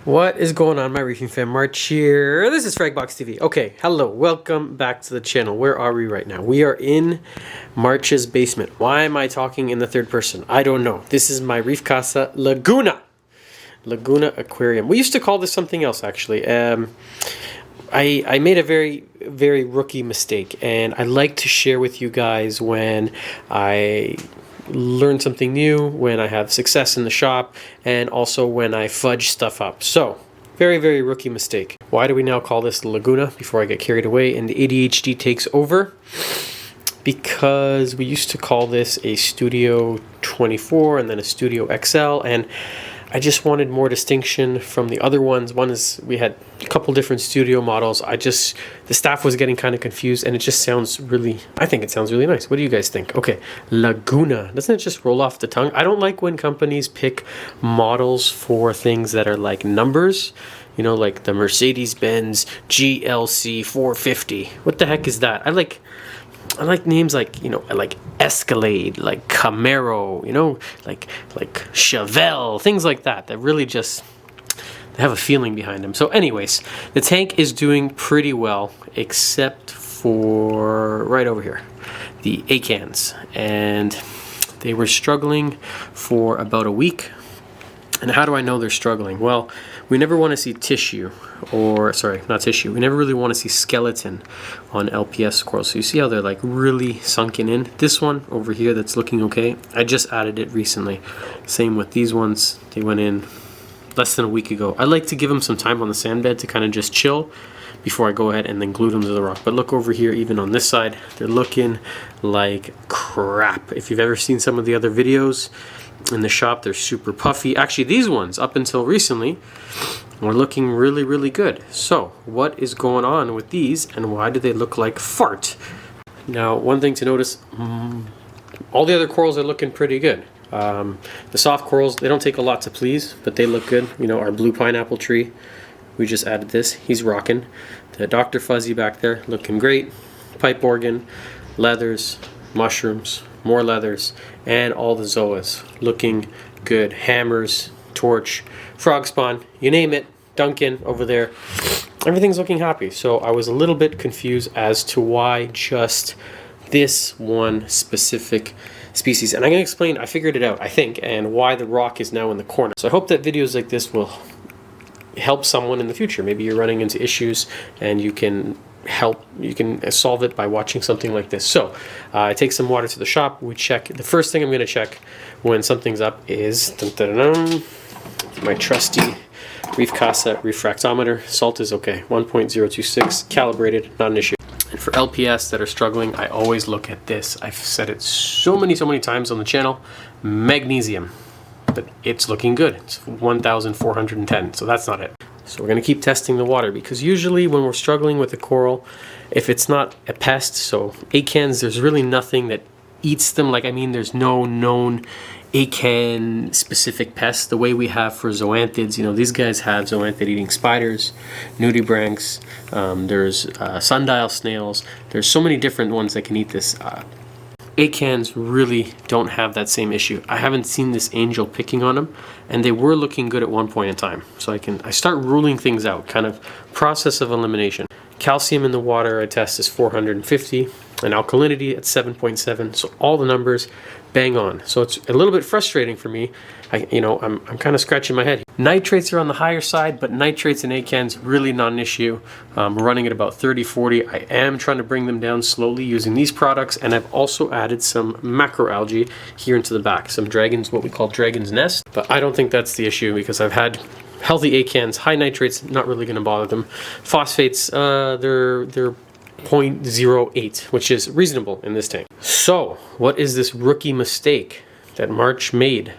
What is going on, my Reefing fam? March here. This is Fragbox TV. Okay, hello, welcome back to the channel. Where are we right now? We are in March's basement. Why am I talking in the third person? I don't know. This is my reef casa, Lagoona Lagoona aquarium. We used to call this something else, actually. I made a very rookie mistake, and I like to share with you guys when I learn something new, when I have success in the shop, and also when I fudge stuff up. So, very rookie mistake. Why do we now call this Lagoona before I get carried away and the ADHD takes over? Because we used to call this a Studio 24 and then a Studio XL, and I just wanted more distinction from the other ones. One is we had a couple different studio models. The staff was getting kind of confused, and it just sounds really, I think it sounds really nice. What do you guys think? Okay, Lagoona. Doesn't it just roll off the tongue? I don't like when companies pick models for things that are like numbers. You know, like the Mercedes-Benz GLC 450. What the heck is that? I like names like, you know, like Escalade, like Camaro, you know, like Chevelle, things like that really just, they have a feeling behind them. So anyways, the tank is doing pretty well, except for right over here, the acans, and they were struggling for about a week. And how do I know they're struggling? Well, we never want to see tissue, or sorry, not tissue. We never really want to see skeleton on LPS corals. So you see how they're like really sunken in? This one over here that's looking okay, I just added it recently. Same with these ones. They went in less than a week ago. I like to give them some time on the sand bed to kind of just chill before I go ahead and then glue them to the rock. But look over here, even on this side, they're looking like crap. If you've ever seen some of the other videos in the shop, they're super puffy. Actually, these ones, up until recently, were looking really good. So, what is going on with these, and why do they look like fart? Now, one thing to notice, all the other corals are looking pretty good. The soft corals, they don't take a lot to please, but they look good. You know, our blue pineapple tree, we just added this. He's rocking. The Dr. Fuzzy back there, looking great. Pipe organ, leathers, mushrooms, more leathers, and all the zoas looking good. Hammers, torch, frog spawn, you name it. Duncan over there, everything's looking happy. So I was a little bit confused as to why just this one specific species, and I'm going to explain. I figured it out, I think, and why the rock is now in the corner. So I hope that videos like this will help someone in the future. Maybe you're running into issues and you can solve it by watching something like this. So I take some water to the shop. We check. The first thing I'm going to check when something's up is my trusty Reef Casa refractometer. Salt is okay, 1.026, calibrated, not an issue. And for LPS that are struggling, I always look at this. I've said it so many times on the channel, magnesium. But it's looking good. It's 1,410, so that's not it. So we're going to keep testing the water, because usually when we're struggling with a coral, if it's not a pest, so acans, there's really nothing that eats them. Like, I mean, there's no known acan specific pests the way we have for zoanthids. You know, these guys have zoanthid eating spiders, nudibranchs, there's sundial snails. There's so many different ones that can eat this. Acans really don't have that same issue. I haven't seen this angel picking on them, and they were looking good at one point in time. So I start ruling things out, kind of process of elimination. Calcium in the water I test is 450, and alkalinity at 7.7. So all the numbers bang on. So it's a little bit frustrating for me. I'm kind of scratching my head. Nitrates are on the higher side, but nitrates and acans really not an issue. We're running at about 30-40. I am trying to bring them down slowly using these products, and I've also added some macroalgae here into the back. Some dragons, what we call dragon's nest. But I don't think that's the issue, because I've had healthy acans, high nitrates, not really going to bother them. Phosphates, they're 0.08, which is reasonable in this tank. So, what is this rookie mistake that March made?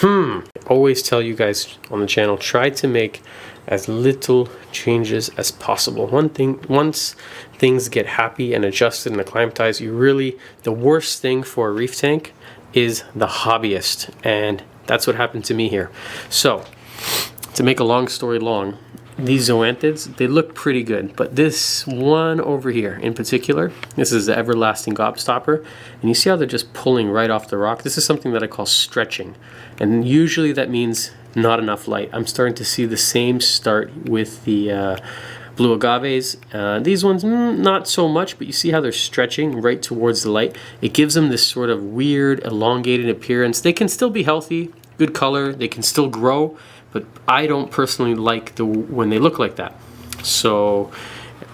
I always tell you guys on the channel, try to make as little changes as possible. Once things get happy and adjusted and acclimatized, the worst thing for a reef tank is the hobbyist, and that's what happened to me here. So, to make a long story long, these zoanthids, they look pretty good, but this one over here in particular, this is the everlasting gobstopper, and you see how they're just pulling right off the rock? This is something that I call stretching, and usually that means not enough light. I'm starting to see the same start with the blue agaves. These ones, not so much, but you see how they're stretching right towards the light. It gives them this sort of weird, elongated appearance. They can still be healthy, good color, they can still grow, but I don't personally like when they look like that. So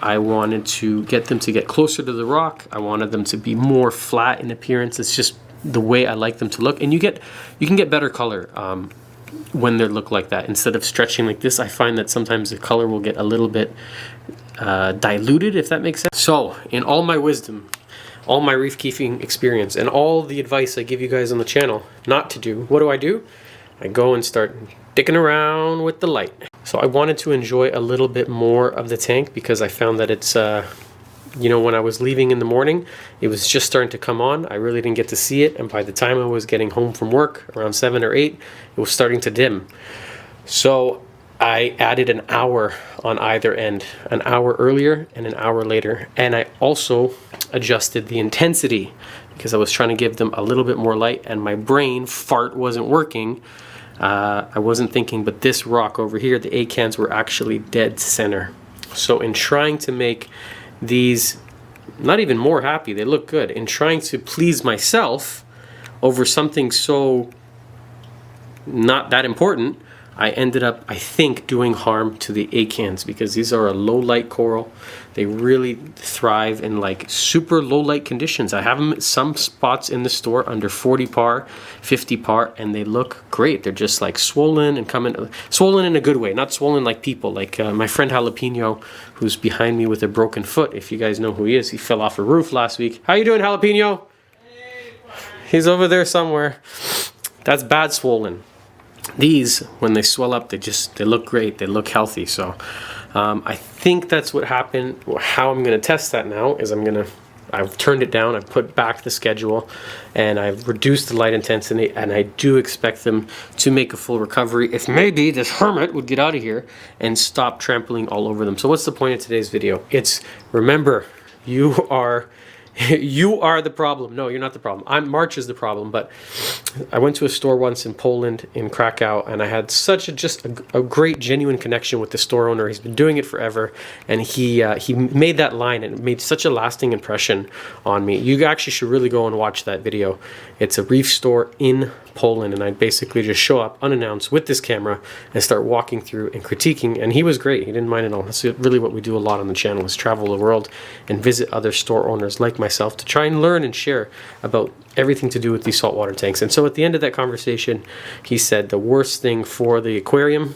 I wanted to get them to get closer to the rock. I wanted them to be more flat in appearance. It's just the way I like them to look. And you can get better color when they look like that. Instead of stretching like this, I find that sometimes the color will get a little bit diluted, if that makes sense. So, in all my wisdom, all my reef keeping experience, and all the advice I give you guys on the channel not to do, what do? I go and start dicking around with the light. So I wanted to enjoy a little bit more of the tank because I found that it's, you know, when I was leaving in the morning, it was just starting to come on. I really didn't get to see it, and by the time I was getting home from work, around 7 or 8, it was starting to dim. So I added an hour on either end, an hour earlier and an hour later. And I also adjusted the intensity because I was trying to give them a little bit more light, and my brain fart wasn't working. I wasn't thinking, but this rock over here, the acans were actually dead center. So in trying to make these not even more happy, they look good, in trying to please myself over something so not that important, I ended up, I think, doing harm to the acans because these are a low light coral. They really thrive in like super low light conditions. I have them at some spots in the store under 40 par, 50 par, and they look great. They're just like swollen and swollen in a good way, not swollen like people. Like my friend Jalapeno, who's behind me with a broken foot. If you guys know who he is, he fell off a roof last week. How you doing, Jalapeno? He's over there somewhere. That's bad swollen. These, when they swell up, they look great. They look healthy. So I think that's what happened. How I'm going to test that now is I've turned it down. I've put back the schedule, and I've reduced the light intensity, and I do expect them to make a full recovery. If maybe this hermit would get out of here and stop trampling all over them. So what's the point of today's video? It's, remember, you are the problem. No, you're not the problem. March is the problem. But I went to a store once in Poland, in Krakow, and I had such a great, genuine connection with the store owner. He's been doing it forever, and he made that line, and it made such a lasting impression on me. You actually should really go and watch that video. It's a reef store in Poland, and I'd basically just show up unannounced with this camera and start walking through and critiquing, and he was great. He didn't mind at all. That's really what we do a lot on the channel, is travel the world and visit other store owners like myself to try and learn and share about everything to do with these saltwater tanks. And so at the end of that conversation, he said the worst thing for the aquarium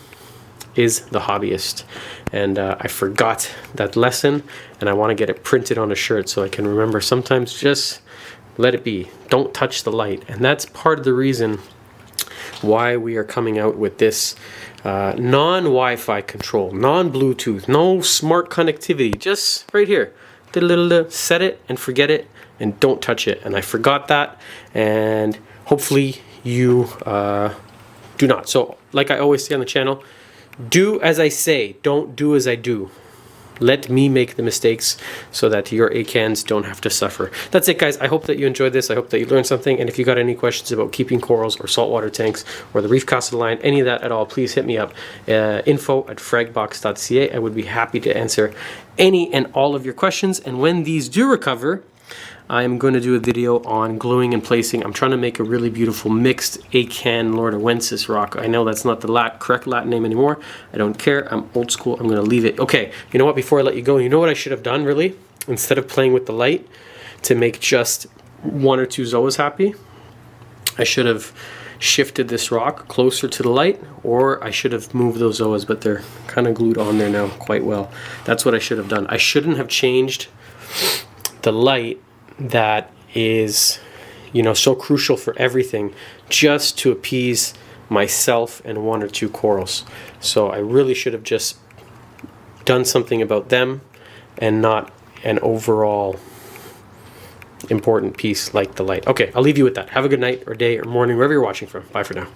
is the hobbyist. And I forgot that lesson, and I want to get it printed on a shirt so I can remember sometimes just let it be. Don't touch the light. And that's part of the reason why we are coming out with this non-Wi-Fi control, non-Bluetooth, no smart connectivity, just right here. Set it and forget it and don't touch it. And I forgot that, and hopefully you do not. So like I always say on the channel, do as I say, don't do as I do. Let me make the mistakes so that your acans don't have to suffer. That's it, guys. I hope that you enjoyed this. I hope that you learned something. And if you got any questions about keeping corals or saltwater tanks or the reef casa line, any of that at all, please hit me up. info@fragbox.ca. I would be happy to answer any and all of your questions. And when these do recover, I'm going to do a video on gluing and placing. I'm trying to make a really beautiful mixed acan lordowensis rock. I know that's not the correct Latin name anymore. I don't care. I'm old school. I'm going to leave it. Okay, you know what? Before I let you go, you know what I should have done, really? Instead of playing with the light to make just 1 or 2 zoas happy, I should have shifted this rock closer to the light, or I should have moved those zoas, but they're kind of glued on there now quite well. That's what I should have done. I shouldn't have changed the light that is, you know, so crucial for everything just to appease myself and 1 or 2 corals. So I really should have just done something about them and not an overall important piece like the light. Okay, I'll leave you with that. Have a good night or day or morning, wherever you're watching from. Bye for now.